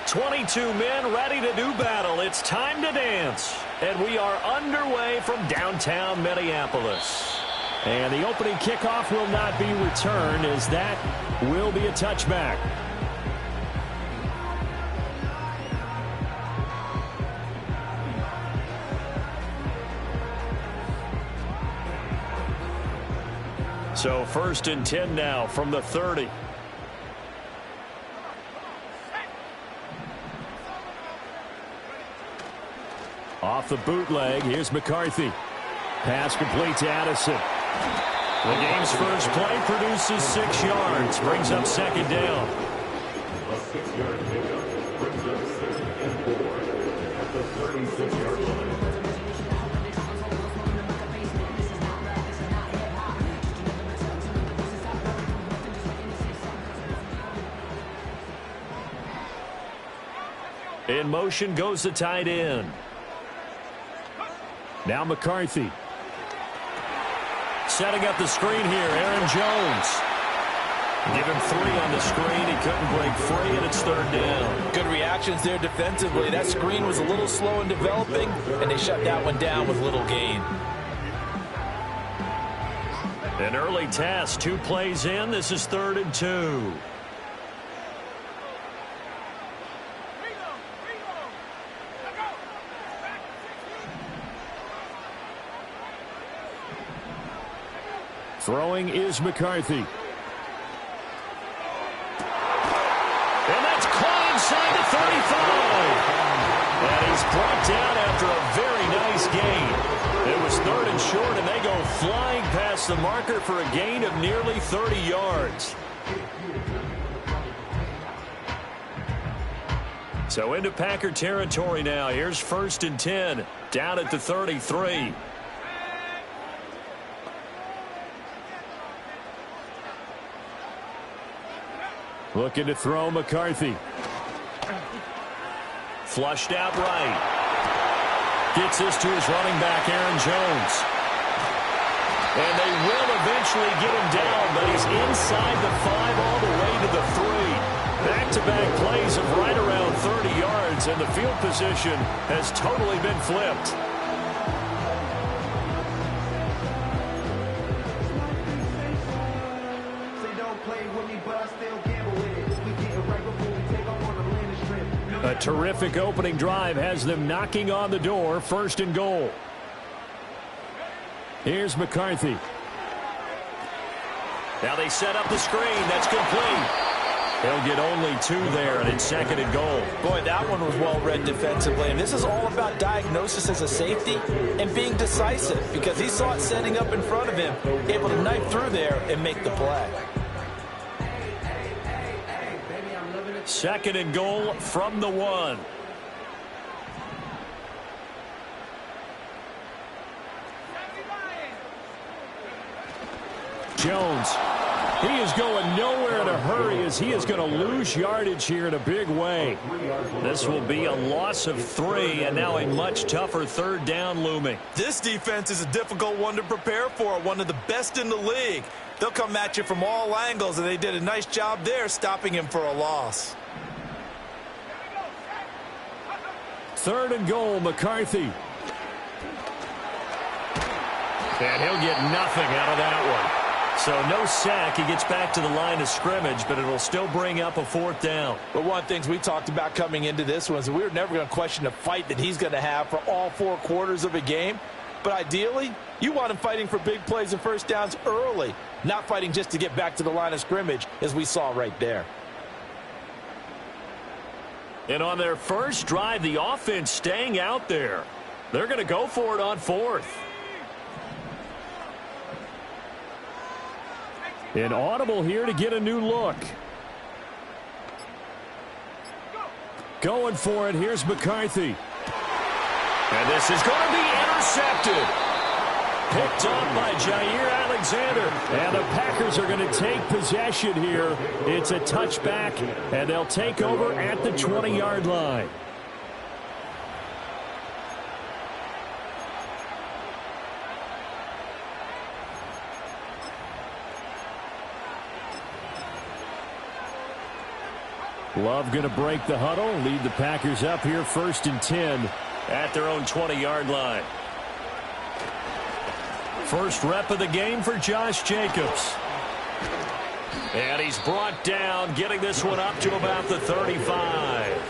22 men ready to do battle. It's time to dance. And we are underway from downtown Minneapolis. And the opening kickoff will not be returned, as that will be a touchback. So 1st and 10 now from the 30. Off the bootleg, here's McCarthy. Pass complete to Addison. The game's first play produces 6 yards, brings up 2nd down. A 6-yard pickup brings up 2nd and 4 at the 36-yard line. In motion goes the tight end. Now McCarthy. Setting up the screen here, Aaron Jones. Give him 3 on the screen. He couldn't break free, and it's 3rd down. Good reactions there defensively. That screen was a little slow in developing, and they shut that one down with little gain. An early test, 2 plays in. This is 3rd and 2. Throwing is McCarthy. And that's caught inside the 35. And he's brought down after a very nice gain. It was 3rd and short, and they go flying past the marker for a gain of nearly 30 yards. So into Packer territory now. Here's 1st and 10, down at the 33. Looking to throw McCarthy. Flushed out right. Gets this to his running back, Aaron Jones. And they will eventually get him down, but he's inside the 5 all the way to the 3. Back-to-back plays of right around 30 yards, and the field position has totally been flipped. A terrific opening drive has them knocking on the door. 1st and goal. Here's McCarthy. Now they set up the screen. That's complete. They'll get only 2 there, and it's 2nd and goal. Boy, that one was well read defensively. And this is all about diagnosis as a safety and being decisive, because he saw it setting up in front of him, able to knife through there and make the play. 2nd and goal from the 1. Jones. He is going nowhere in a hurry, as he is going to lose yardage here in a big way. This will be a loss of 3, and now a much tougher 3rd down looming. This defense is a difficult one to prepare for, one of the best in the league. They'll come at you from all angles, and they did a nice job there stopping him for a loss. 3rd and goal, McCarthy. And he'll get nothing out of that one. So no sack. He gets back to the line of scrimmage, but it'll still bring up a 4th down. But one of the things we talked about coming into this one is we were never going to question the fight that he's going to have for all 4 quarters of a game. But ideally, you want him fighting for big plays and 1st downs early, not fighting just to get back to the line of scrimmage, as we saw right there. And on their first drive, the offense staying out there. They're going to go for it on 4th. An audible here to get a new look. Going for it. Here's McCarthy. And this is going to be intercepted. Picked up by Jair Alexander. And the Packers are going to take possession here. It's a touchback, and they'll take over at the 20-yard line. Love going to break the huddle, lead the Packers up here 1st and 10 at their own 20-yard line. First rep of the game for Josh Jacobs. And he's brought down, getting this one up to about the 35.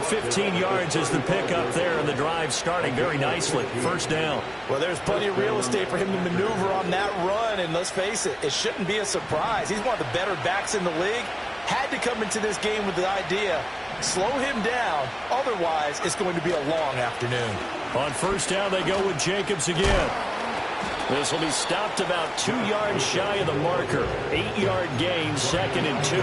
15 yards is the pickup there, and the drive starting very nicely. First down. Well, there's plenty of real estate for him to maneuver on that run, and let's face it, it shouldn't be a surprise. He's one of the better backs in the league. Had to come into this game with the idea, slow him down, otherwise it's going to be a long afternoon. On first down, they go with Jacobs again. This will be stopped about 2 yards shy of the marker. 8-yard gain, 2nd and 2.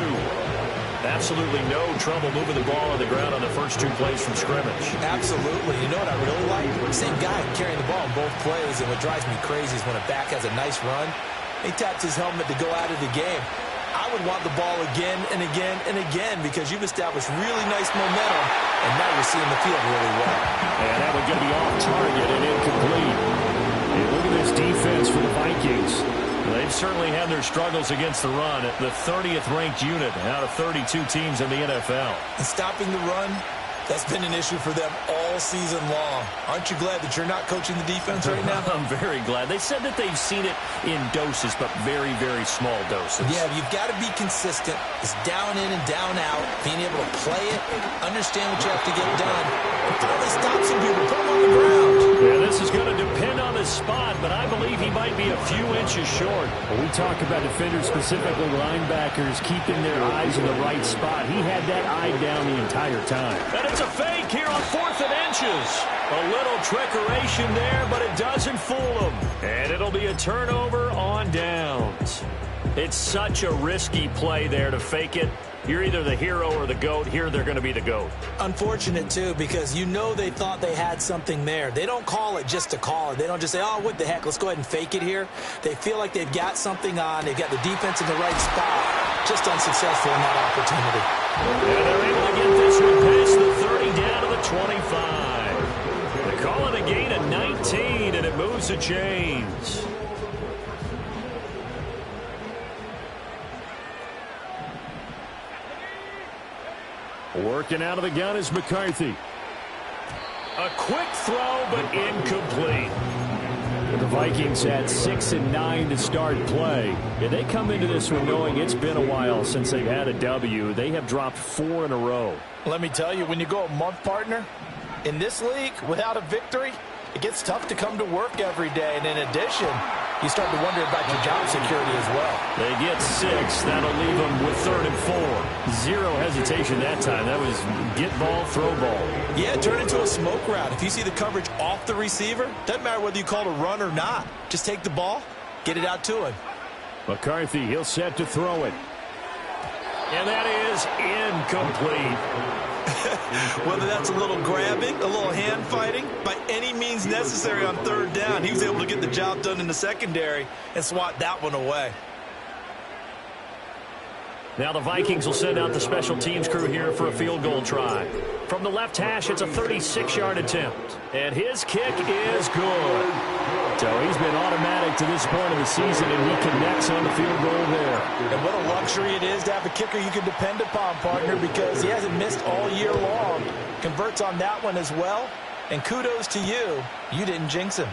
Absolutely no trouble moving the ball on the ground on the first 2 plays from scrimmage. Absolutely. You know what I really like? Same guy carrying the ball in both plays, and what drives me crazy is when a back has a nice run, he taps his helmet to go out of the game. I would want the ball again and again and again because you've established really nice momentum, and now you're seeing the field really well. And that one going to be off target and incomplete. And look at this defense for the Vikings. They've certainly had their struggles against the run. The 30th ranked unit out of 32 teams in the NFL. And stopping the run, that's been an issue for them all season long. Aren't you glad that you're not coaching the defense right now? I'm very glad. They said that they've seen it in doses, but very, very small doses. Yeah, you've got to be consistent. It's down in and down out. Being able to play it, understand what you have to get done, and finally stop some people, put them on the ground. Yeah, this is going to depend on the spot, but I believe he might be a few inches short. Well, we talk about defenders, specifically linebackers, keeping their eyes in the right spot. He had that eye down the entire time. And it's a fake here on 4th and inches. A little trickeration there, but it doesn't fool him. And it'll be a turnover on downs. It's such a risky play there to fake it. You're either the hero or the GOAT. Here they're going to be the GOAT. Unfortunate, too, because you know they thought they had something there. They don't call it just to call it. They don't just say, oh, what the heck, let's go ahead and fake it here. They feel like they've got something on. They've got the defense in the right spot. Just unsuccessful in that opportunity. And they're able to get this one past the 30 down to the 25. They call it a gain of 19, and it moves the chains. Working out of the gun is McCarthy. A quick throw, but incomplete. The Vikings had 6 and 9 to start play. And they come into this one knowing it's been a while since they've had a W. They have dropped 4 in a row. Let me tell you, when you go a month, partner, in this league, without a victory, it gets tough to come to work every day. And in addition, you start to wonder about your job security as well. They get 6. That'll leave them with 3rd and 4. Zero hesitation that time. That was get ball, throw ball. Yeah, turn into a smoke route. If you see the coverage off the receiver, doesn't matter whether you call it a run or not. Just take the ball, get it out to him. McCarthy, he'll set to throw it. And that is incomplete. Whether that's a little grabbing, a little hand fighting, by any means necessary on 3rd down, he was able to get the job done in the secondary and swat that one away. Now the Vikings will send out the special teams crew here for a field goal try. From the left hash, it's a 36-yard attempt. And his kick is good. So he's been automatic to this point of the season, and he connects on the field goal there. And what a luxury it is to have a kicker you can depend upon, partner, because he hasn't missed all year long. Converts on that one as well. And kudos to you. You didn't jinx him.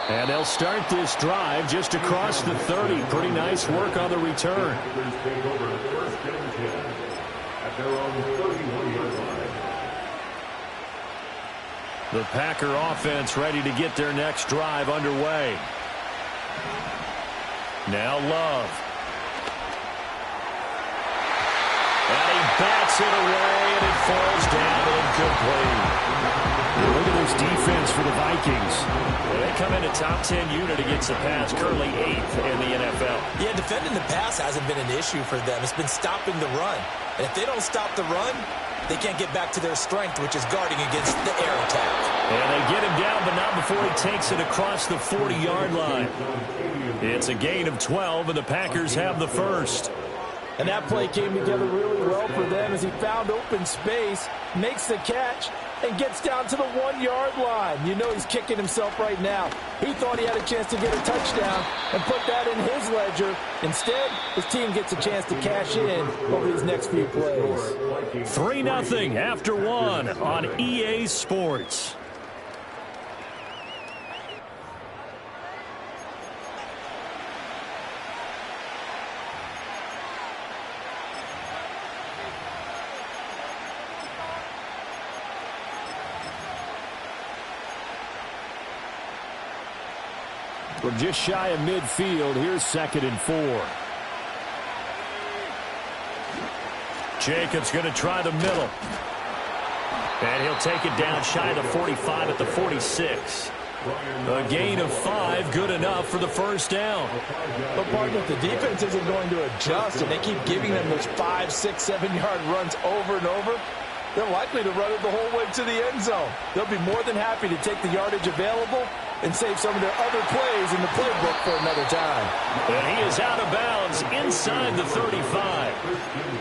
And they'll start this drive just across the 30. Pretty nice work on the return. The Packer offense ready to get their next drive underway. Now Love. And he bats it away, and it falls down incomplete. Look at this defense for the Vikings. They come in a top 10 unit against the pass, currently 8th in the NFL. Yeah, defending the pass hasn't been an issue for them. It's been stopping the run. And if they don't stop the run, they can't get back to their strength, which is guarding against the air attack. And they get him down, but not before he takes it across the 40-yard line. It's a gain of 12, and the Packers have the first. And that play came together really well for them as he found open space, makes the catch, and gets down to the 1-yard line. You know he's kicking himself right now. He thought he had a chance to get a touchdown and put that in his ledger. Instead, his team gets a chance to cash in over these next few plays. 3-0 after 1 on EA Sports. We're just shy of midfield. Here's 2nd and 4. Jacobs going to try the middle. And he'll take it down shy of the 45 at the 46. A gain of 5, good enough for the first down. But partner, if the defense isn't going to adjust and they keep giving them those 5, 6, 7-yard runs over and over, they're likely to run it the whole way to the end zone. They'll be more than happy to take the yardage available and save some of their other plays in the playbook for another time. And he is out of bounds inside the 35.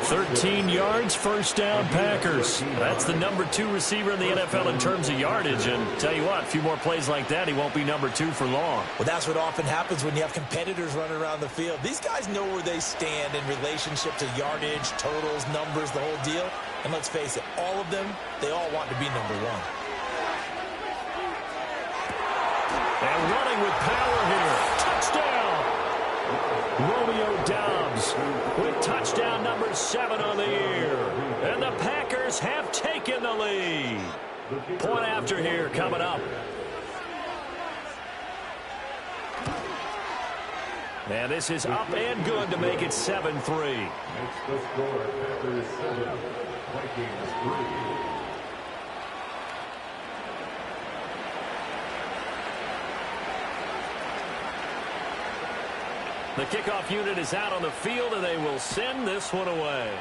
13 yards, first down, Packers. That's the number 2 receiver in the NFL in terms of yardage. And tell you what, a few more plays like that, he won't be number 2 for long. Well, that's what often happens when you have competitors running around the field. These guys know where they stand in relationship to yardage, totals, numbers, the whole deal. And let's face it, all of them, they all want to be number 1. And running with power here. Touchdown! Romeo Doubs with touchdown number 7 on the year. And the Packers have taken the lead. Point after here coming up. And this is up and good to make it 7-3. Makes the score Packers 7, Vikings 3. The kickoff unit is out on the field, and they will send this one away.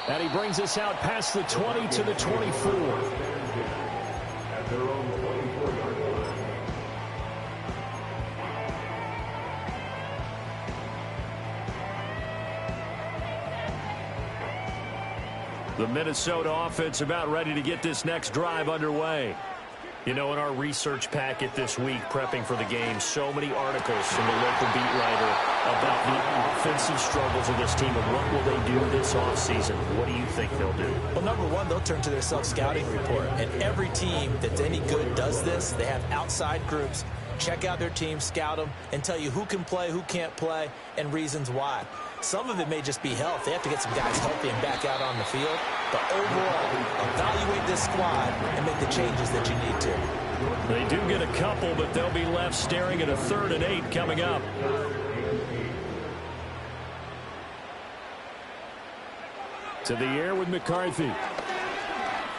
And he brings us out past the 20 to the 24. At their own 24-yard line. The Minnesota offense about ready to get this next drive underway. You know, in our research packet this week, prepping for the game, so many articles from the local beat writer about the offensive struggles of this team and what will they do this offseason. What do you think they'll do? Well, number 1, they'll turn to their self-scouting report. And every team that's any good does this. They have outside groups. Check out their team, scout them, and tell you who can play, who can't play, and reasons why. Some of it may just be health. They have to get some guys healthy and back out on the field. But overall, evaluate this squad and make the changes that you need to. They do get a couple, but they'll be left staring at a 3rd and 8 coming up. To the air with McCarthy.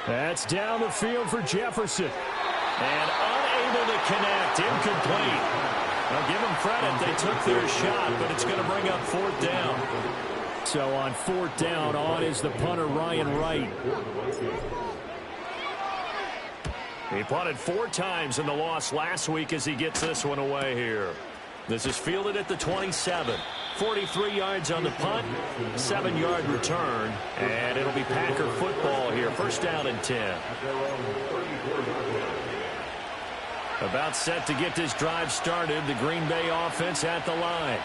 That's down the field for Jefferson. And unable to connect, incomplete. Now give them credit, they took their shot, but it's going to bring up 4th down. So on 4th down, on is the punter, Ryan Wright. He punted 4 times in the loss last week as he gets this one away here. This is fielded at the 27. 43 yards on the punt, 7-yard return, and it'll be Packer football here. First down and 10. About set to get this drive started, the Green Bay offense at the line.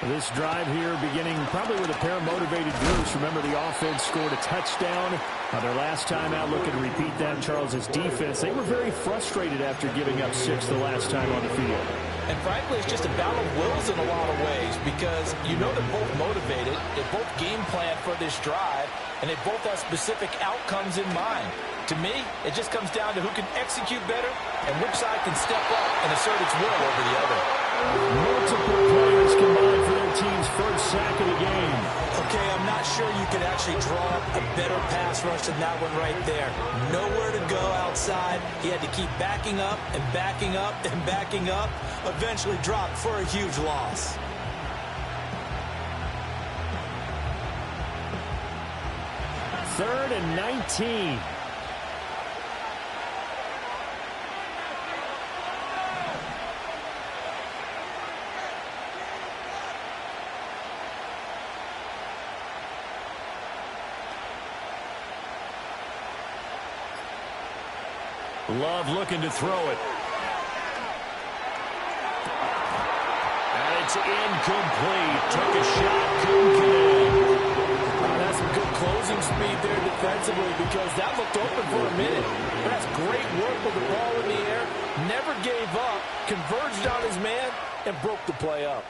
This drive here beginning probably with a pair of motivated Bruce. Remember, the offense scored a touchdown on their last time out. Looking to repeat that. Charles's defense, they were very frustrated after giving up 6 the last time on the field. And frankly, it's just a battle of wills in a lot of ways because you know they're both motivated, they both game plan for this drive, and they both have specific outcomes in mind. To me, it just comes down to who can execute better and which side can step up and assert its will over the other. Multiple players combined for their team's first sack of the game. Okay, I'm not sure you could actually draw up a better pass rush than that one right there. Nowhere to go outside. He had to keep backing up and backing up and backing up. Eventually dropped for a huge loss. Third and 19. Love looking to throw it. And it's incomplete. Took a shot, couldn't connect. That's some good closing speed there defensively because that looked open for a minute. But that's great work with the ball in the air. Never gave up, converged on his man, and broke the play up.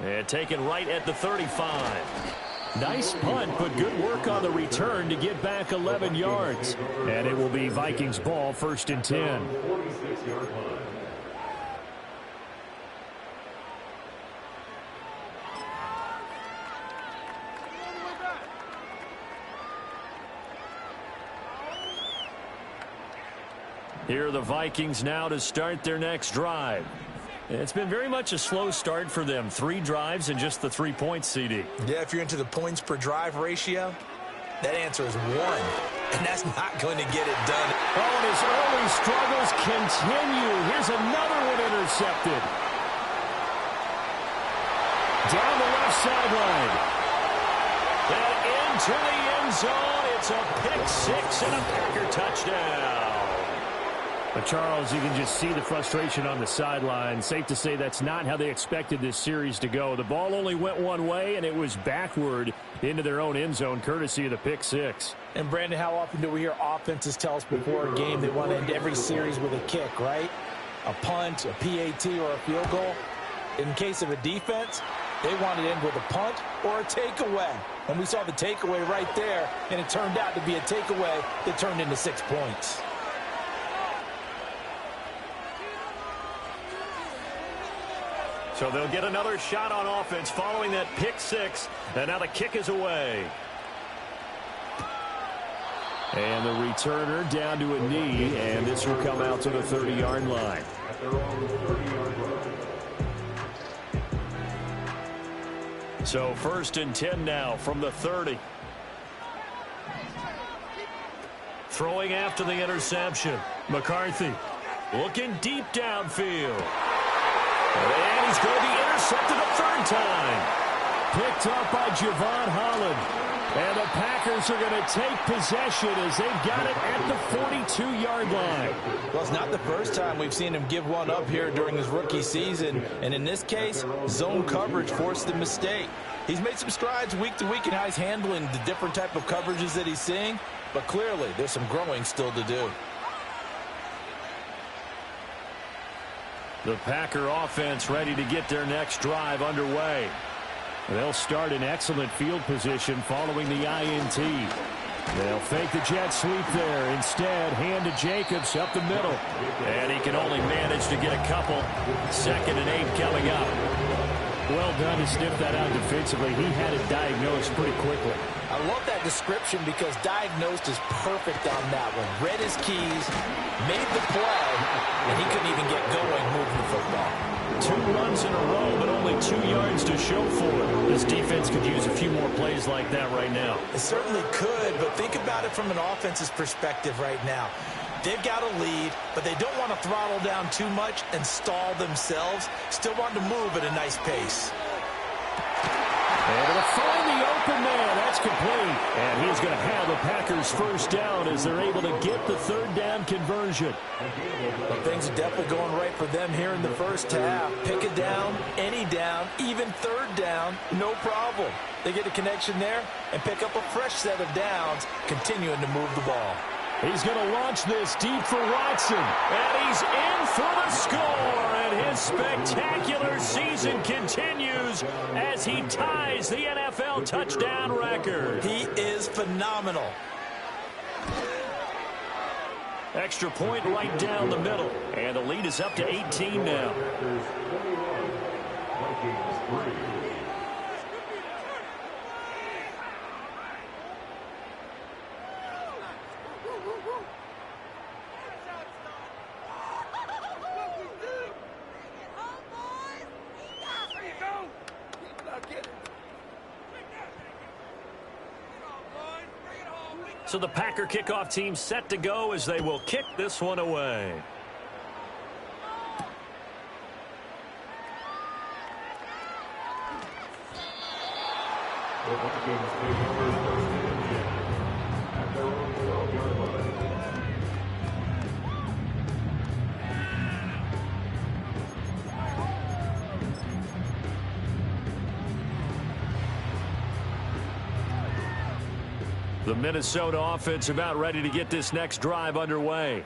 And taken right at the 35. Nice punt, but good work on the return to get back 11 yards. And it will be Vikings ball, 1st and 10. 46-yard line. Here are the Vikings now to start their next drive. It's been very much a slow start for them. 3 drives and just the 3 points, CD. Yeah, if you're into the points per drive ratio, that answer is 1. And that's not going to get it done. Oh, and his early struggles continue. Here's another one intercepted. Down the left sideline. And into the end zone. It's a pick 6 and a Packer touchdown. But Charles, you can just see the frustration on the sideline. Safe to say that's not how they expected this series to go. The ball only went one way, and it was backward into their own end zone, courtesy of the pick 6. And, Brandon, how often do we hear offenses tell us before a game they want to end every series with a kick, right? A punt, a PAT, or a field goal. In case of a defense, they want to end with a punt or a takeaway. And we saw the takeaway right there, and it turned out to be a takeaway that turned into 6 points. So they'll get another shot on offense following that pick 6. And now the kick is away. And the returner down to a knee. And this will come out to the 30-yard line. So 1st and 10 now from the 30. Throwing after the interception. McCarthy looking deep downfield. And he's going to be intercepted a 3rd time. Picked up by Javon Holland. And the Packers are going to take possession as they've got it at the 42-yard line. Well, it's not the first time we've seen him give one up here during his rookie season. And in this case, zone coverage forced the mistake. He's made some strides week to week in how he's handling the different type of coverages that he's seeing. But clearly, there's some growing still to do. The Packer offense ready to get their next drive underway. They'll start in excellent field position following the INT. They'll fake the jet sweep there. Instead, hand to Jacobs up the middle. And he can only manage to get a couple. 2nd and 8 coming up. Well done to sniff that out defensively. He had it diagnosed pretty quickly. I love that description because diagnosed is perfect on that one. Read his keys, made the play, and he couldn't even get going moving the football. 2 runs in a row, but only 2 yards to show for it. This defense could use a few more plays like that right now. It certainly could, but think about it from an offense's perspective right now. They've got a lead, but they don't want to throttle down too much and stall themselves. Still want to move at a nice pace. Able to find the open man. That's complete. And he's going to have the Packers 1st down as they're able to get the 3rd down conversion. Well, things are definitely going right for them here in the first half. Pick it down, any down, even 3rd down, no problem. They get a connection there and pick up a fresh set of downs, continuing to move the ball. He's going to launch this deep for Watson. And he's in for the score. And his spectacular season continues as he ties the NFL touchdown record. He is phenomenal. Extra point right down the middle. And the lead is up to 18 now. So the Packer kickoff team set to go as they will kick this one away. The Vikings take the first down at their own 12-yard line. The Minnesota offense about ready to get this next drive underway.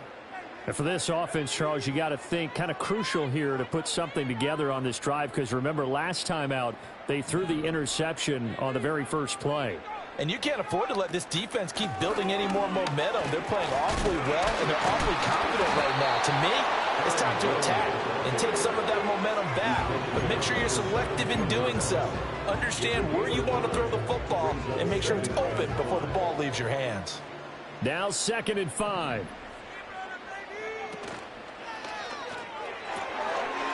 And for this offense, Charles, you got to think kind of crucial here to put something together on this drive, because remember last time out they threw the interception on the very first play. And you can't afford to let this defense keep building any more momentum. They're playing awfully well, and they're awfully confident right now. To me, it's time to attack and take some of that momentum back. But make sure you're selective in doing so. Understand where you want to throw the football and make sure it's open before the ball leaves your hands. Now 2nd and 5.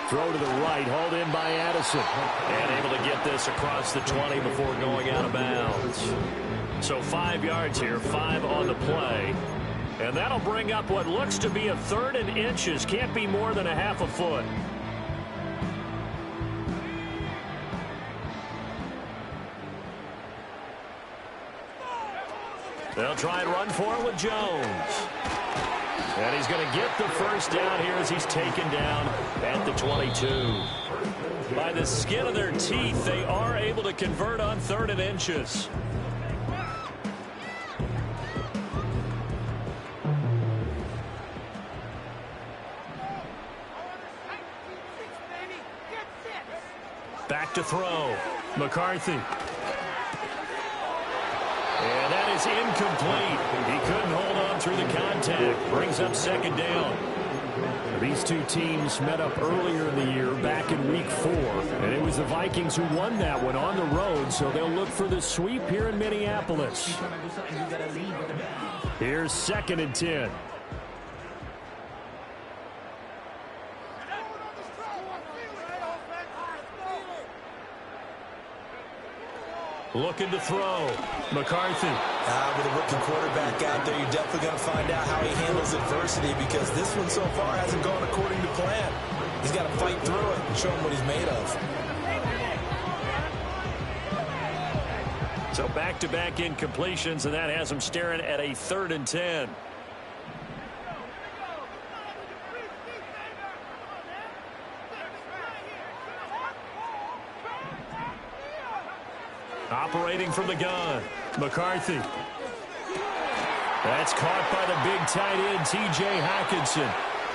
Throw to the right, hauled in by Addison. And able to get this across the 20 before going out of bounds. So 5 yards here, 5 on the play. And that'll bring up what looks to be a 3rd and inches. Can't be more than a half a foot. They'll try and run for it with Jones. And he's going to get the first down here as he's taken down at the 22. By the skin of their teeth, they are able to convert on 3rd and inches. Back to throw. McCarthy. And that is incomplete. He couldn't hold on through the contact. Brings up 2nd down. These two teams met up earlier in the year, back in week 4. And it was the Vikings who won that one on the road, so they'll look for the sweep here in Minneapolis. Here's 2nd and 10. Looking to throw. McCarthy. With a rookie quarterback out there, you're definitely going to find out how he handles adversity, because this one so far hasn't gone according to plan. He's got to fight through it and show him what he's made of. So back-to-back incompletions, and that has him staring at a 3rd and 10. Operating from the gun, McCarthy. That's caught by the big tight end, T.J. Hockenson.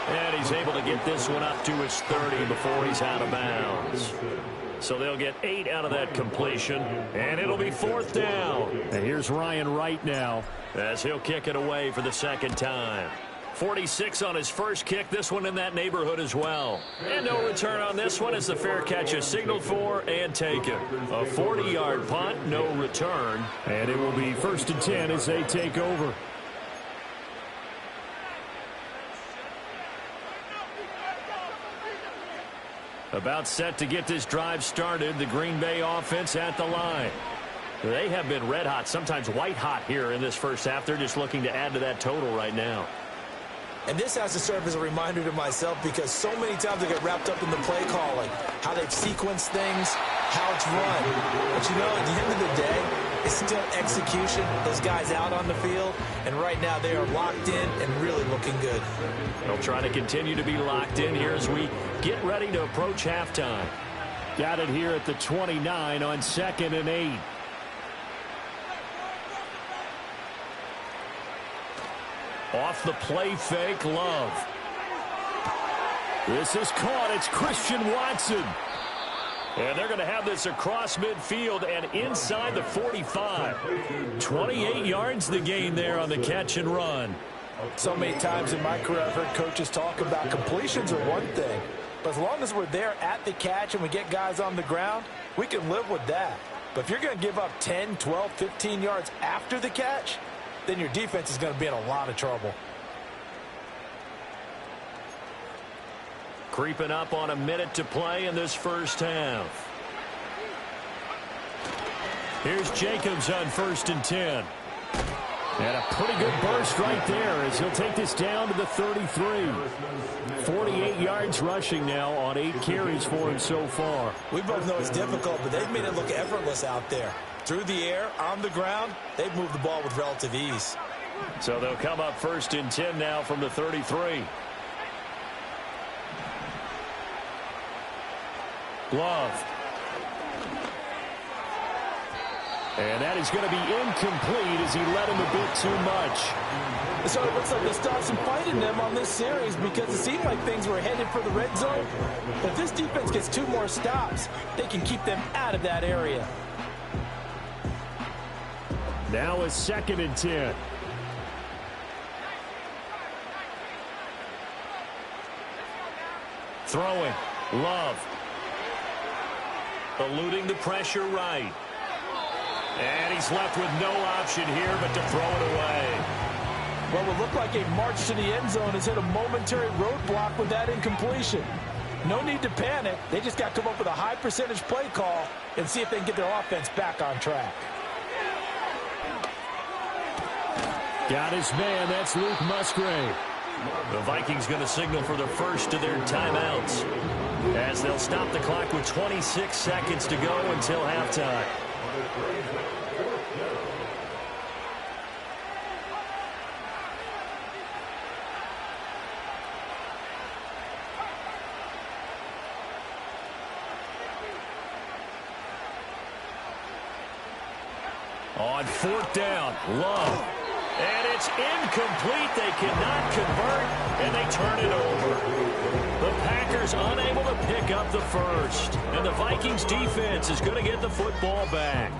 And he's able to get this one up to his 30 before he's out of bounds. So they'll get 8 out of that completion, and it'll be 4th down. And here's Ryan Wright now, as he'll kick it away for the 2nd time. 46 on his first kick, this one in that neighborhood as well. And no return on this one as the fair catch is signaled for and taken. A 40-yard punt, no return. And it will be 1st and 10 as they take over. About set to get this drive started, the Green Bay offense at the line. They have been red hot, sometimes white hot here in this first half. They're just looking to add to that total right now. And this has to serve as a reminder to myself, because so many times I get wrapped up in the play calling, how they've sequenced things, how it's run. But you know, at the end of the day, it's still execution. Those guys out on the field, and right now they are locked in and really looking good. They'll try to continue to be locked in here as we get ready to approach halftime. Got it here at the 29 on 2nd and 8. Off the play fake, Love. This is caught. It's Christian Watson. And they're going to have this across midfield and inside the 45. 28 yards the gain there on the catch and run. So many times in my career I've heard coaches talk about completions are one thing, but as long as we're there at the catch and we get guys on the ground, we can live with that. But if you're going to give up 10, 12, 15 yards after the catch, then your defense is going to be in a lot of trouble. Creeping up on a minute to play in this first half. Here's Jacobs on 1st and 10. And a pretty good burst right there as he'll take this down to the 33. 48 yards rushing now on 8 carries for him so far. We both know it's difficult, but they've made it look effortless out there. Through the air, on the ground, they've moved the ball with relative ease. So they'll come up 1st and 10 now from the 33. Love. And that is going to be incomplete as he led him a bit too much. So it looks like they stopped some fight in them on this series because it seemed like things were headed for the red zone. If this defense gets 2 more stops, they can keep them out of that area. Now a 2nd and 10. Throwing. Love. Eluding the pressure right. And he's left with no option here but to throw it away. Well, it would look like a march to the end zone has hit a momentary roadblock with that incompletion. No need to panic. They just got to come up with a high percentage play call and see if they can get their offense back on track. Got his man. That's Luke Musgrave. The Vikings going to signal for the first of their timeouts as they'll stop the clock with 26 seconds to go until halftime. On 4th down, Love. And it's incomplete. They cannot convert, and they turn it over. The Packers unable to pick up the first. And the Vikings defense is going to get the football back.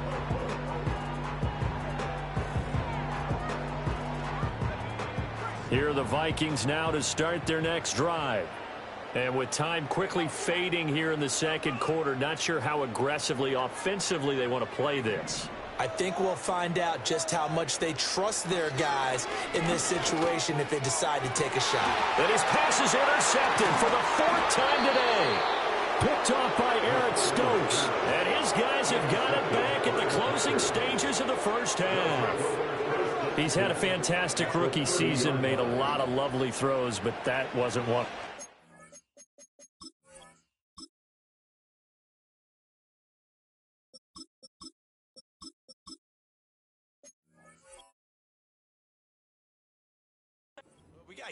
Here are the Vikings now to start their next drive. And with time quickly fading here in the 2nd quarter, not sure how aggressively, offensively they want to play this. I think we'll find out just how much they trust their guys in this situation if they decide to take a shot. And his pass is intercepted for the 4th time today. Picked off by Eric Stokes. And his guys have got it back at the closing stages of the first half. He's had a fantastic rookie season, made a lot of lovely throws, but that wasn't one.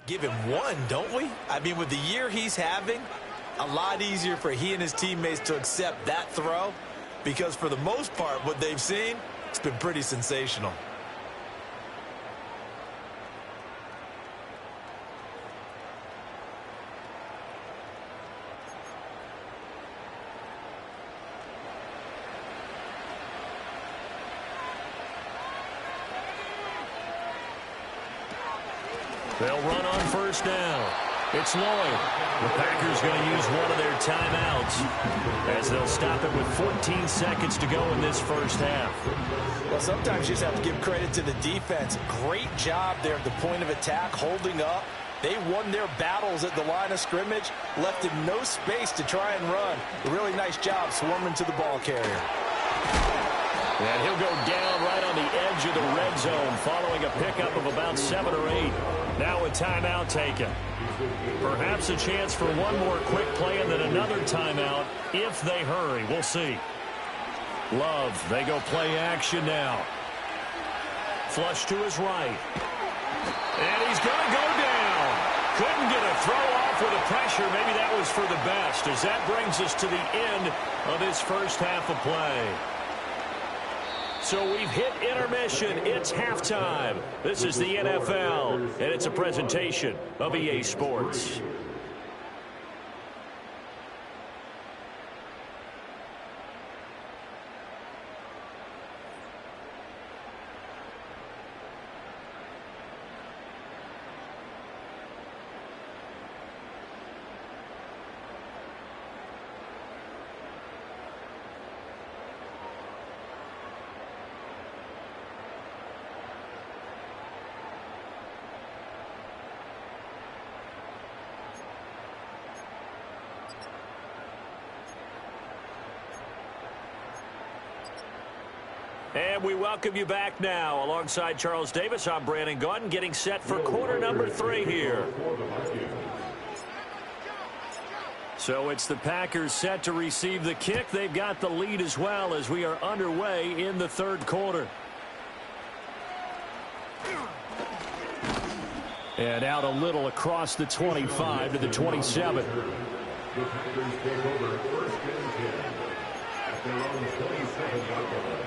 Give him one, don't we? I mean, with the year he's having, a lot easier for he and his teammates to accept that throw because for the most part, what they've seen, it's been pretty sensational. They'll run on 1st down. It's Lloyd. The Packers going to use one of their timeouts as they'll stop it with 14 seconds to go in this first half. Well, sometimes you just have to give credit to the defense. Great job there at the point of attack, holding up. They won their battles at the line of scrimmage, left him no space to try and run. A really nice job swarming to the ball carrier. And he'll go down right on the edge of the red zone following a pickup of about 7 or 8. Now a timeout taken. Perhaps a chance for one more quick play and then another timeout if they hurry. We'll see. Love, they go play action now. Flush to his right. And he's going to go down. Couldn't get a throw off with the pressure. Maybe that was for the best as that brings us to the end of this first half of play. So we've hit intermission. It's halftime. This is the NFL, and it's a presentation of EA Sports. And we welcome you back now. Alongside Charles Davis, I'm Brandon Gaudin, getting set for quarter number 3 here. So it's the Packers set to receive the kick. They've got the lead as well as we are underway in the 3rd quarter. And out a little across the 25 to the 27. The Packers take over first and 10 at their own 27-yard line.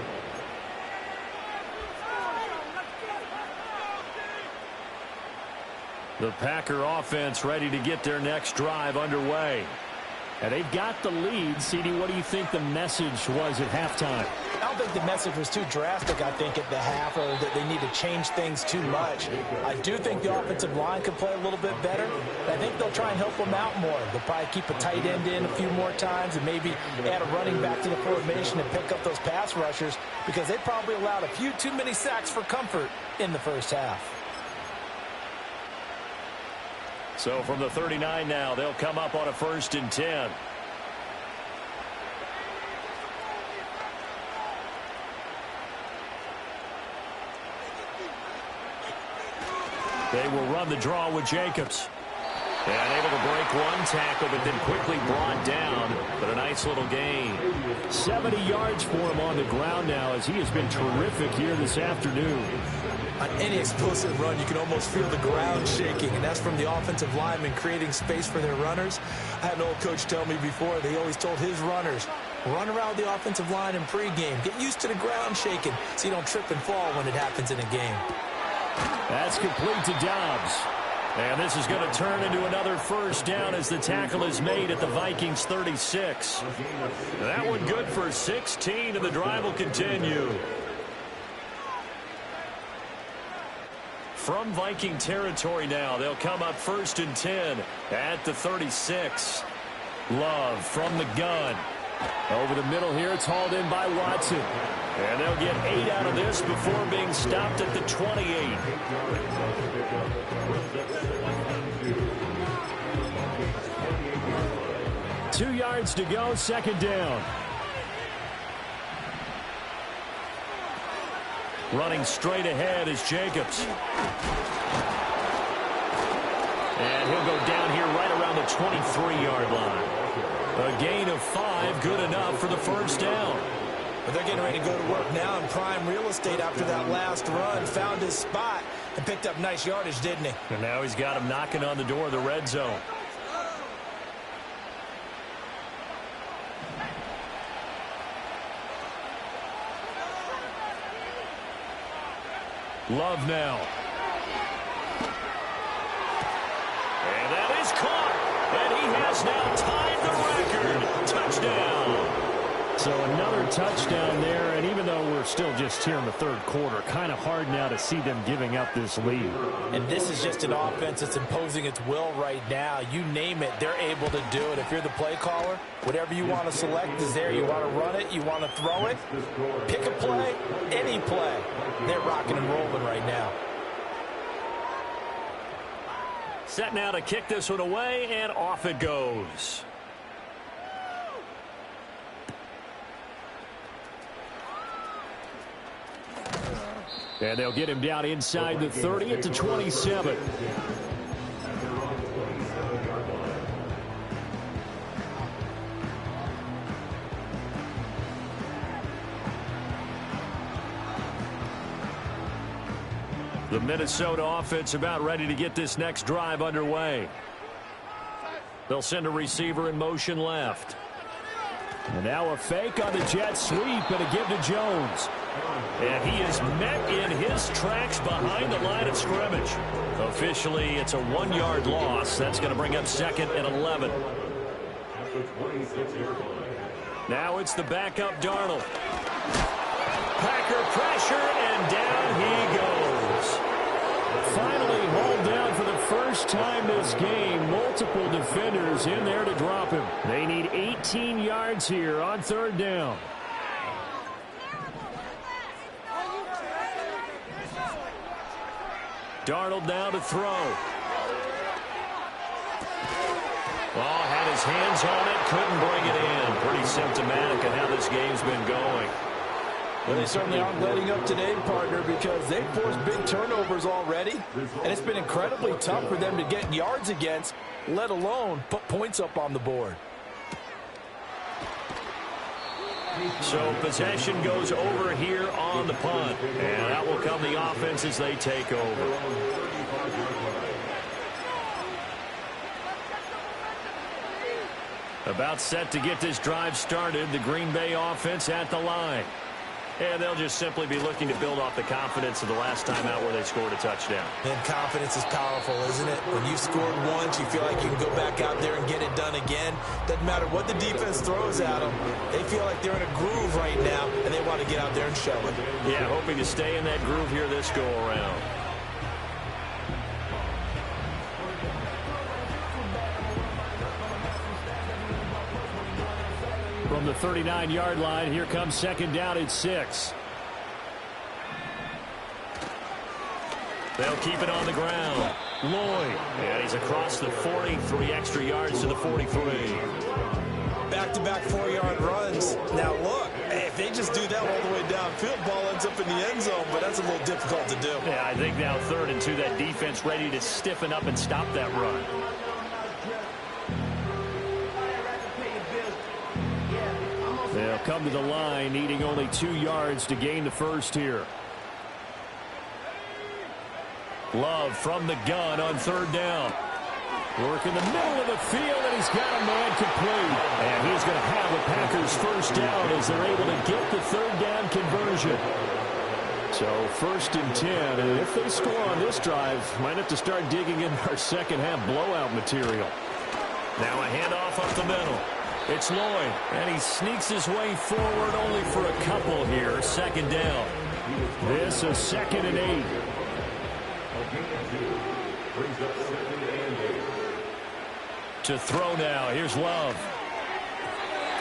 The Packer offense ready to get their next drive underway. And they've got the lead. CD, what do you think the message was at halftime? I don't think the message was too drastic, I think, at the half, or that they need to change things too much. I do think the offensive line could play a little bit better. I think they'll try and help them out more. They'll probably keep a tight end in a few more times and maybe add a running back to the formation and pick up those pass rushers, because they probably allowed a few too many sacks for comfort in the first half. So from the 39 now, they'll come up on a 1st and 10. They will run the draw with Jacobs. And able to break one tackle, but then quickly brought down. But a nice little gain. 70 yards for him on the ground now, as he has been terrific here this afternoon. On any explosive run, you can almost feel the ground shaking, and that's from the offensive linemen creating space for their runners. I had an old coach tell me before, they always told his runners, run around the offensive line in pregame. Get used to the ground shaking so you don't trip and fall when it happens in a game. That's complete to Dobbs. And this is going to turn into another 1st down as the tackle is made at the Vikings 36. That one good for 16, and the drive will continue. From Viking territory now, they'll come up 1st and 10 at the 36. Love from the gun. Over the middle here, it's hauled in by Watson. And they'll get 8 out of this before being stopped at the 28. 2 yards to go, 2nd down. Running straight ahead is Jacobs. And he'll go down here right around the 23-yard line. A gain of 5, good enough for the 1st down. But they're getting ready to go to work now in prime real estate after that last run. Found his spot and picked up nice yardage, didn't he? And now he's got him knocking on the door of the red zone. Love now. And that is caught. And he has now tied the record. Touchdown. So another touchdown there, and even though we're still just here in the 3rd quarter, kind of hard now to see them giving up this lead. And this is just an offense that's imposing its will right now. You name it, they're able to do it. If you're the play caller, whatever you want to select is there. You want to run it, you want to throw it, pick a play, any play. They're rocking and rolling right now. Set now to kick this one away, and off it goes. And they'll get him down inside the 30 at the 27. The Minnesota offense about ready to get this next drive underway. They'll send a receiver in motion left. And now a fake on the jet sweep and a give to Jones. And he is met in his tracks behind the line of scrimmage. Officially, it's a 1-yard loss. That's going to bring up 2nd and 11. Now it's the backup Darnold. Packer pressure, and down he goes. Finally hauled down for the first time this game. Multiple defenders in there to drop him. They need 18 yards here on 3rd down. Darnold now to throw. Oh, had his hands on it, couldn't bring it in. Pretty symptomatic of how this game's been going. Well, they certainly aren't letting up today, partner, because they've forced big turnovers already, and it's been incredibly tough for them to get yards against, let alone put points up on the board. So possession goes over here on the punt, and that will come the offense as they take over. About set to get this drive started, the Green Bay offense at the line. And they'll just simply be looking to build off the confidence of the last time out where they scored a touchdown. And confidence is powerful, isn't it? When you scored once, you feel like you can go back out there and get it done again. Doesn't matter what the defense throws at them. They feel like they're in a groove right now, and they want to get out there and show it. Yeah, hoping to stay in that groove here this go-around. From the 39-yard line, here comes second down at 6. They'll keep it on the ground. Lloyd, and he's across the 40, 3 extra yards to the 43. Back-to-back 4-yard runs. Now, look, if they just do that all the way downfield, ball ends up in the end zone, but that's a little difficult to do. Yeah, I think now 3rd and 2, that defense ready to stiffen up and stop that run. They'll come to the line, needing only 2 yards to gain the first here. Love from the gun on 3rd down. Work in the middle of the field, and he's got a man complete. And he's going to have the Packers first down as they're able to get the 3rd down conversion. So 1st and 10, and if they score on this drive, might have to start digging in our second half blowout material. Now a handoff up the middle. It's Lloyd, and he sneaks his way forward only for a couple here. 2nd down. This is 2nd and 8. To throw now. Here's Love.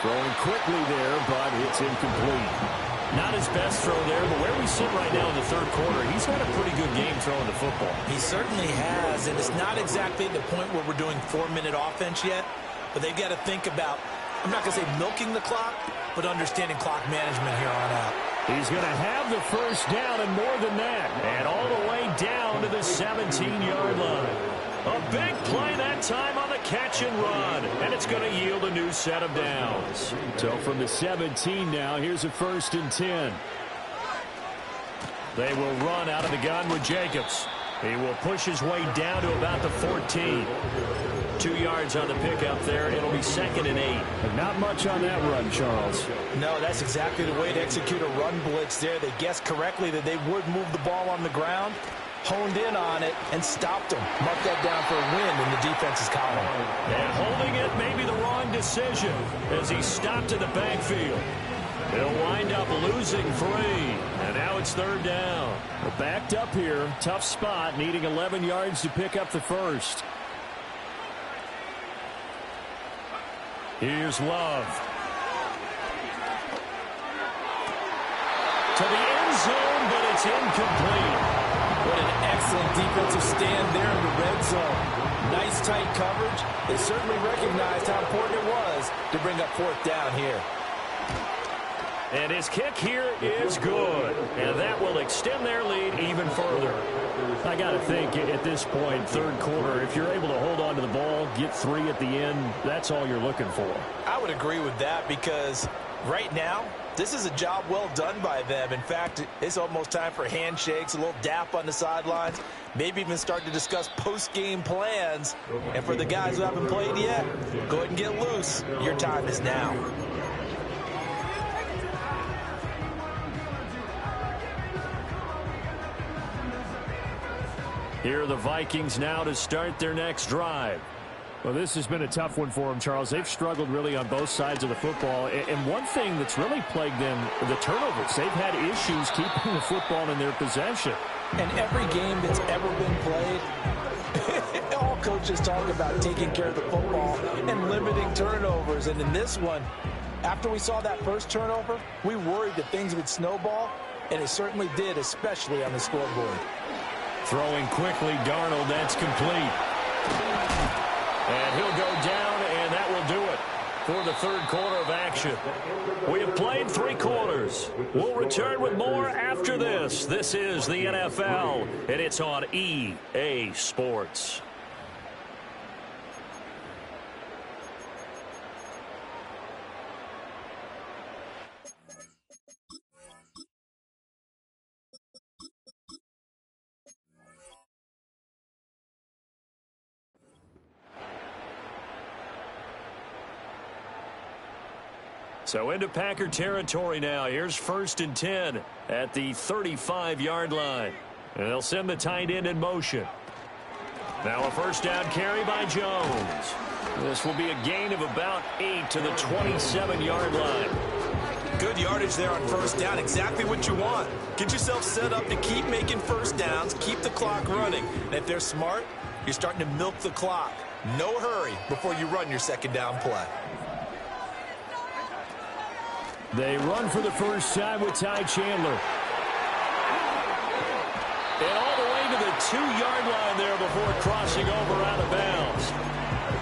Throwing quickly there, but it's incomplete. Not his best throw there, but where we sit right now in the 3rd quarter, he's had a pretty good game throwing the football. He certainly has, and it's not exactly the point where we're doing 4-minute offense yet, but they've got to think about, I'm not going to say milking the clock, but understanding clock management here on out. He's going to have the first down and more than that. And all the way down to the 17-yard line. A big play that time on the catch and run. And it's going to yield a new set of downs. So from the 17 now, here's a 1st and 10. They will run out of the gun with Jacobs. He will push his way down to about the 14. 2 yards on the pickup there. It'll be 2nd and 8. But not much on that run, Charles. No, that's exactly the way to execute a run blitz there. They guessed correctly that they would move the ball on the ground, honed in on it, and stopped them. Mark that down for a win in the defense's column. And holding it may be the wrong decision as he stopped in the backfield. They'll wind up losing 3. And now it's 3rd down. Well, backed up here. Tough spot, needing 11 yards to pick up the first. Here's Love. To the end zone, but it's incomplete. What an excellent defensive stand there in the red zone. Nice tight coverage. They certainly recognized how important it was to bring up 4th down here. And his kick here is good. And that will extend their lead even further. I got to think at this point, 3rd quarter, if you're able to hold on to the ball, get 3 at the end, that's all you're looking for. I would agree with that because right now, this is a job well done by them. In fact, it's almost time for handshakes, a little dap on the sidelines, maybe even start to discuss post-game plans. And for the guys who haven't played yet, go ahead and get loose. Your time is now. Here are the Vikings now to start their next drive. Well, this has been a tough one for them, Charles. They've struggled really on both sides of the football. And one thing that's really plagued them, the turnovers. They've had issues keeping the football in their possession. And every game that's ever been played, all coaches talk about taking care of the football and limiting turnovers. And in this one, after we saw that first turnover, we worried that things would snowball, and it certainly did, especially on the scoreboard. Throwing quickly, Darnold, that's complete. And he'll go down, and that will do it for the 3rd quarter of action. We have played 3 quarters. We'll return with more after this. This is the NFL, and it's on EA Sports. So into Packer territory now. Here's 1st and 10 at the 35-yard line. And they'll send the tight end in motion. Now a first down carry by Jones. This will be a gain of about 8 to the 27-yard line. Good yardage there on first down. Exactly what you want. Get yourself set up to keep making first downs, keep the clock running. And if they're smart, you're starting to milk the clock. No hurry before you run your second down play. They run for the first time with Ty Chandler. And all the way to the 2-yard line there before crossing over out of bounds.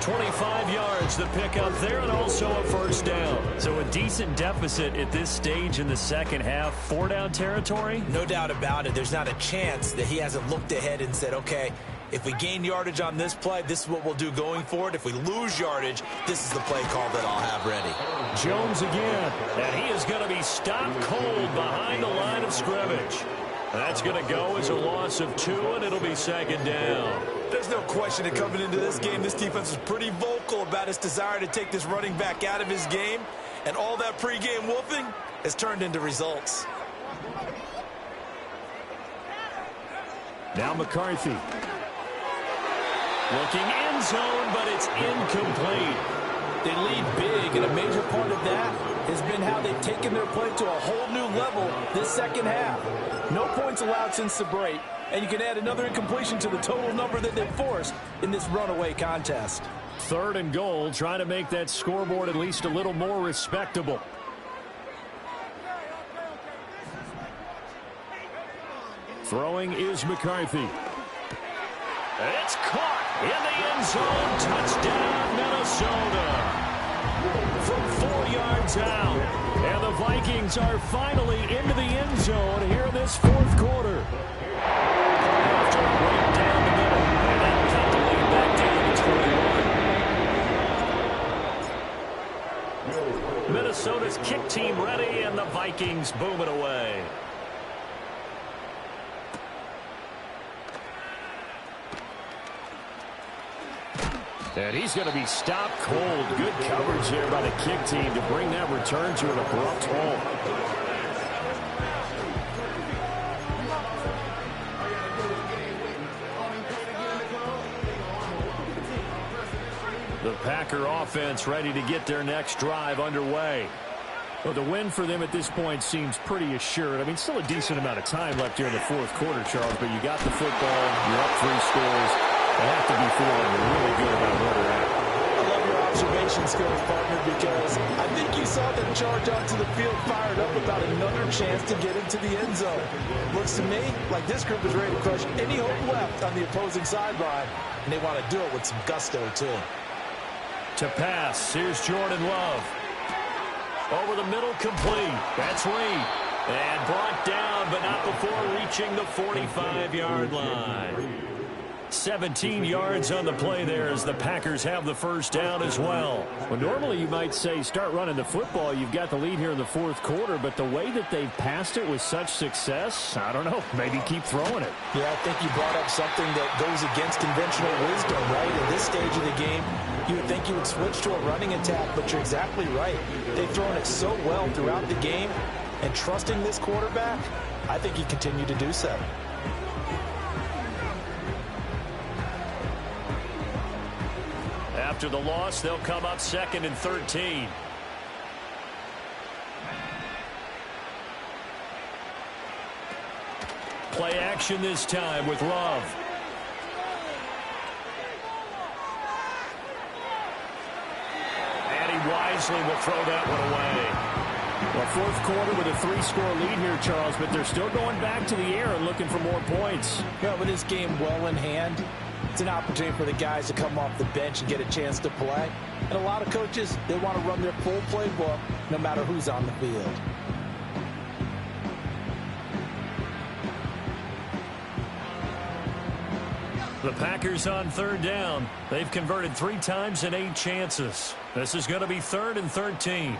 25 yards the pickup there, and also a first down. So a decent deficit at this stage in the second half. 4-down territory? No doubt about it. There's not a chance that he hasn't looked ahead and said, okay, if we gain yardage on this play, this is what we'll do going forward. If we lose yardage, this is the play call that I'll have ready. Jones again, and he is going to be stopped cold behind the line of scrimmage. That's going to go as a loss of 2, and it'll be second down. There's no question that coming into this game, this defense is pretty vocal about its desire to take this running back out of his game, and all that pregame wolfing has turned into results. Now McCarthy. Looking end zone, but it's incomplete. They lead big, and a major part of that has been how they've taken their play to a whole new level this second half. No points allowed since the break, and you can add another incompletion to the total number that they've forced in this runaway contest. 3rd and goal, trying to make that scoreboard at least a little more respectable. Throwing is McCarthy. It's caught in the end zone. Touchdown, Minnesota. From 4 yards out. And the Vikings are finally into the end zone here in this 4th quarter. After a break down the middle, and that cut the lead back down to 21. Minnesota's kick team ready, and the Vikings boom it away. And he's going to be stopped cold. Good coverage here by the kick team to bring that return to an abrupt halt. The Packer offense ready to get their next drive underway. Well, the win for them at this point seems pretty assured. I mean, still a decent amount of time left here in the 4th quarter, Charles, but you got the football, you're up 3 scores. They have to be feeling really good about where they're at. I love your observation skills, partner, because I think you saw them charge onto the field fired up about another chance to get into the end zone. Looks to me like this group is ready to crush any hope left on the opposing sideline, and they want to do it with some gusto, too. To pass, here's Jordan Love. Over the middle, complete. That's Reed. And brought down, but not before reaching the 45-yard line. 17 yards on the play there as the Packers have the first down as well. Well, normally you might say start running the football. You've got the lead here in the 4th quarter, but the way that they've passed it with such success, I don't know, maybe keep throwing it. Yeah, I think you brought up something that goes against conventional wisdom, right? At this stage of the game, you would think you would switch to a running attack, but you're exactly right. They've thrown it so well throughout the game, and trusting this quarterback, I think he continued to do so. After the loss, they'll come up 2nd and 13. Play action this time with Love. And he wisely will throw that one away. Well, 4th quarter with a 3-score lead here, Charles, but they're still going back to the air and looking for more points. Yeah, with this game well in hand, it's an opportunity for the guys to come off the bench and get a chance to play. And a lot of coaches, they want to run their full playbook no matter who's on the field. The Packers on 3rd down. They've converted 3 times in 8 chances. This is going to be 3rd and 13.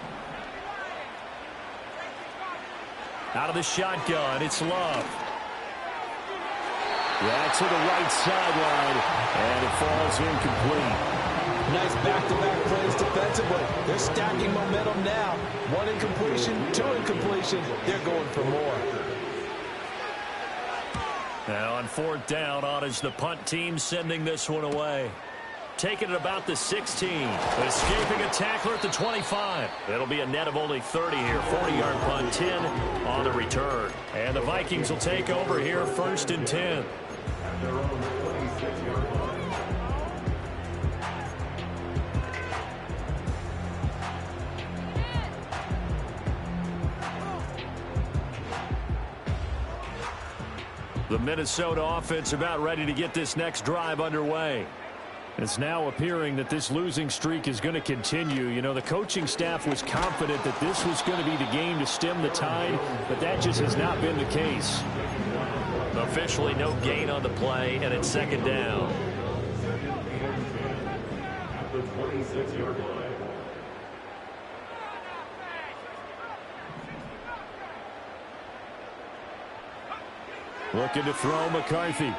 Out of the shotgun, it's Love. Yeah, to the right sideline, and it falls incomplete. Nice back-to-back plays defensively. They're stacking momentum now. 1 incompletion, 2 incompletion. They're going for more. Now on 4th down, on is the punt team sending this one away. Taking it about the 16. Escaping a tackler at the 25. It'll be a net of only 30 here. 40-yard punt, 10 on the return. And the Vikings will take over here, 1st and 10. At their own 26-yard line. The Minnesota offense about ready to get this next drive underway. It's now appearing that this losing streak is going to continue. You know, the coaching staff was confident that this was going to be the game to stem the tide, but that just has not been the case. Officially no gain on the play, and it's 2nd down. At the 26-yard line. Looking to throw McCarthy.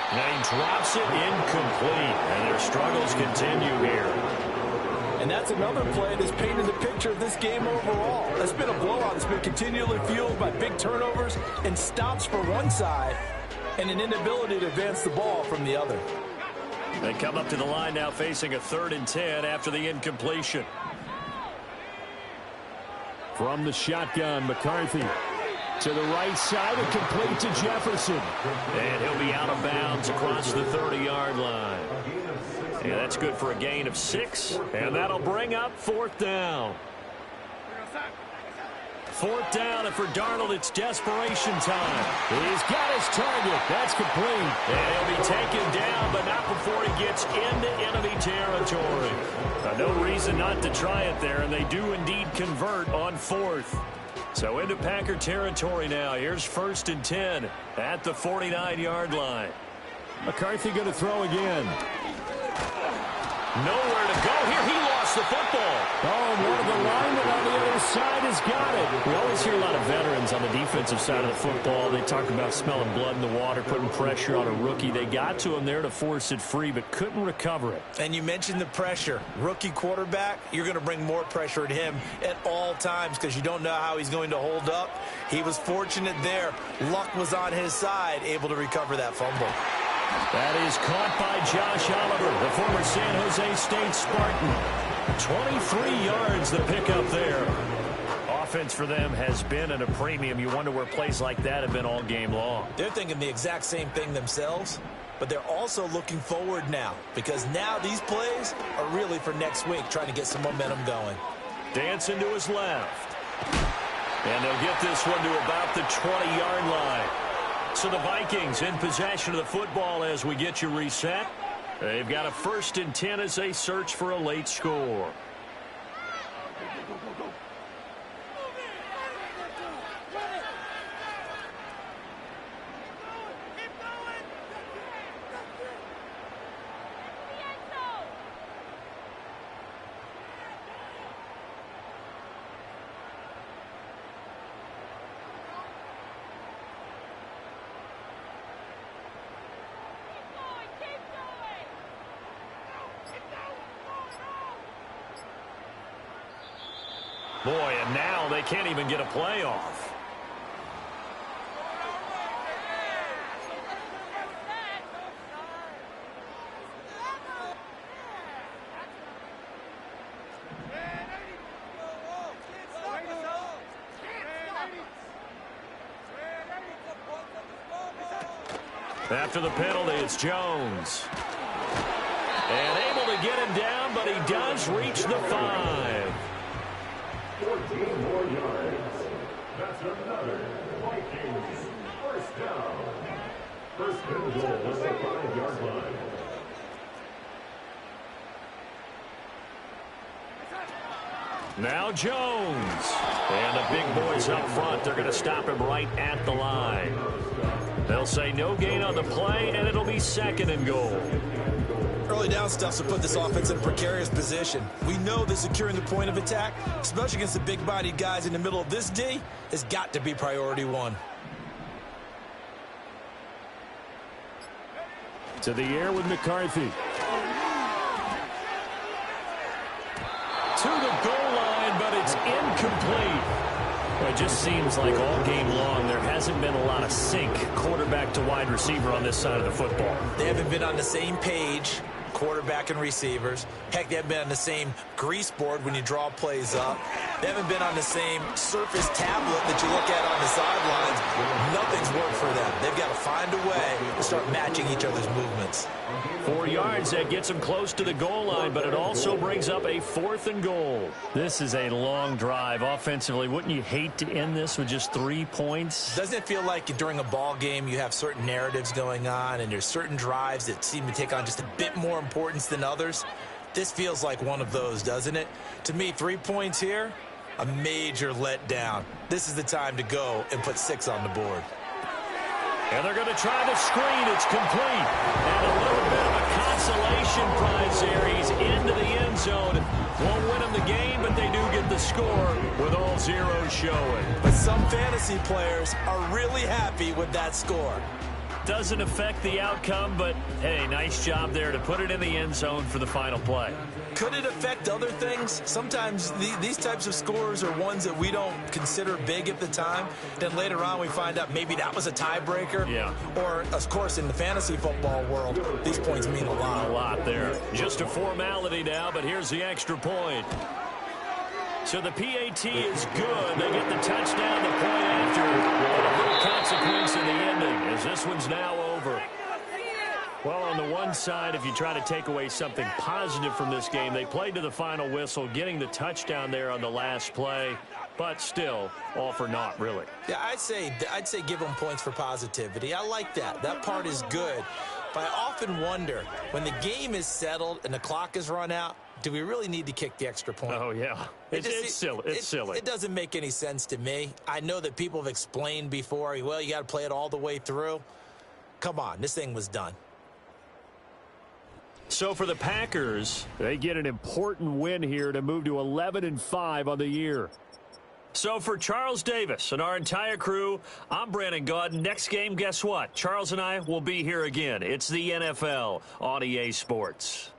And he drops it incomplete. And their struggles continue here. And that's another play that's painted the picture of this game overall. It's been a blowout. It's been continually fueled by big turnovers and stops for one side and an inability to advance the ball from the other. They come up to the line now facing a 3rd and 10 after the incompletion. From the shotgun, McCarthy. To the right side, and complete to Jefferson. And he'll be out of bounds across the 30-yard line. Yeah, that's good for a gain of 6. And that'll bring up 4th down. 4th down, and for Darnold, it's desperation time. He's got his target. That's complete. And he'll be taken down, but not before he gets into enemy territory. No reason not to try it there, and they do indeed convert on 4th. So into Packer territory now. Here's 1st and 10 at the 49-yard line. McCarthy going to throw again. Nowhere to go here. He lost the football. Oh, and one of the linemen on the other side has got it. We always hear a lot of veterans on the defensive side of the football. They talk about smelling blood in the water, putting pressure on a rookie. They got to him there to force it free, but couldn't recover it. And you mentioned the pressure. Rookie quarterback, you're going to bring more pressure at him at all times because you don't know how he's going to hold up. He was fortunate there. Luck was on his side, able to recover that fumble. That is caught by Josh Oliver, the former San Jose State Spartan. 23 yards the pickup there. Offense for them has been at a premium. You wonder where plays like that have been all game long. They're thinking the exact same thing themselves, but they're also looking forward now because now these plays are really for next week, trying to get some momentum going. Dancing to his left. And they'll get this one to about the 20-yard line. So the Vikings in possession of the football as we get you reset. They've got a 1st and 10 as they search for a late score. Boy, and now they can't even get a play off. After the penalty, it's Jones. And able to get him down, but he does reach the 5. 14 more yards. That's another Vikings 1st down. 1st and goal at the 5-yard line. Now Jones. And the big boys up front, they're going to stop him right at the line. They'll say no gain on the play, and it'll be 2nd and goal. Early down stuff to put this offense in a precarious position. We know that securing the point of attack, especially against the big-bodied guys in the middle of this D, has got to be priority 1. To the air with McCarthy. to the goal line, but it's incomplete. Well, it just seems like all game long there hasn't been a lot of sync quarterback to wide receiver on this side of the football. They haven't been on the same page, quarterback and receivers. Heck, they haven't been on the same grease board when you draw plays up. They haven't been on the same surface tablet that you look at on the sidelines. Nothing's worked for them. They've got to find a way to start matching each other's movements. 4 yards, that gets them close to the goal line, but it also brings up a 4th and goal. This is a long drive offensively. Wouldn't you hate to end this with just 3 points? Doesn't it feel like during a ball game you have certain narratives going on and there's certain drives that seem to take on just a bit more importance than others? This feels like one of those, doesn't it? To me, 3 points here, a major letdown. This is the time to go and put 6 on the board. And they're going to try the screen. It's complete. And a little bit of a consolation prize there. He's into the end zone. Won't win them the game, but they do get the score with all zeros showing. But some fantasy players are really happy with that score. Doesn't affect the outcome, but, hey, nice job there to put it in the end zone for the final play. Could it affect other things? Sometimes these types of scores are ones that we don't consider big at the time. Then later on we find out maybe that was a tiebreaker. Yeah. Or, of course, in the fantasy football world, these points mean a lot. A lot there. Just a formality now, but here's the extra point. So the PAT is good. They get the touchdown, the point after. A little consequence in the ending as this one's now over. Well, on the one side, if you try to take away something positive from this game, they played to the final whistle, getting the touchdown there on the last play, but still, all for naught, really. Yeah, I'd say give them points for positivity. I like that. That part is good. But I often wonder, when the game is settled and the clock is run out, do we really need to kick the extra point? Oh, yeah. It's silly. It's silly. It doesn't make any sense to me. I know that people have explained before, well, you got to play it all the way through. Come on, this thing was done. So for the Packers, they get an important win here to move to 11-5 on the year. So for Charles Davis and our entire crew, I'm Brandon Gaudin. Next game, guess what? Charles and I will be here again. It's the NFL on EA Sports.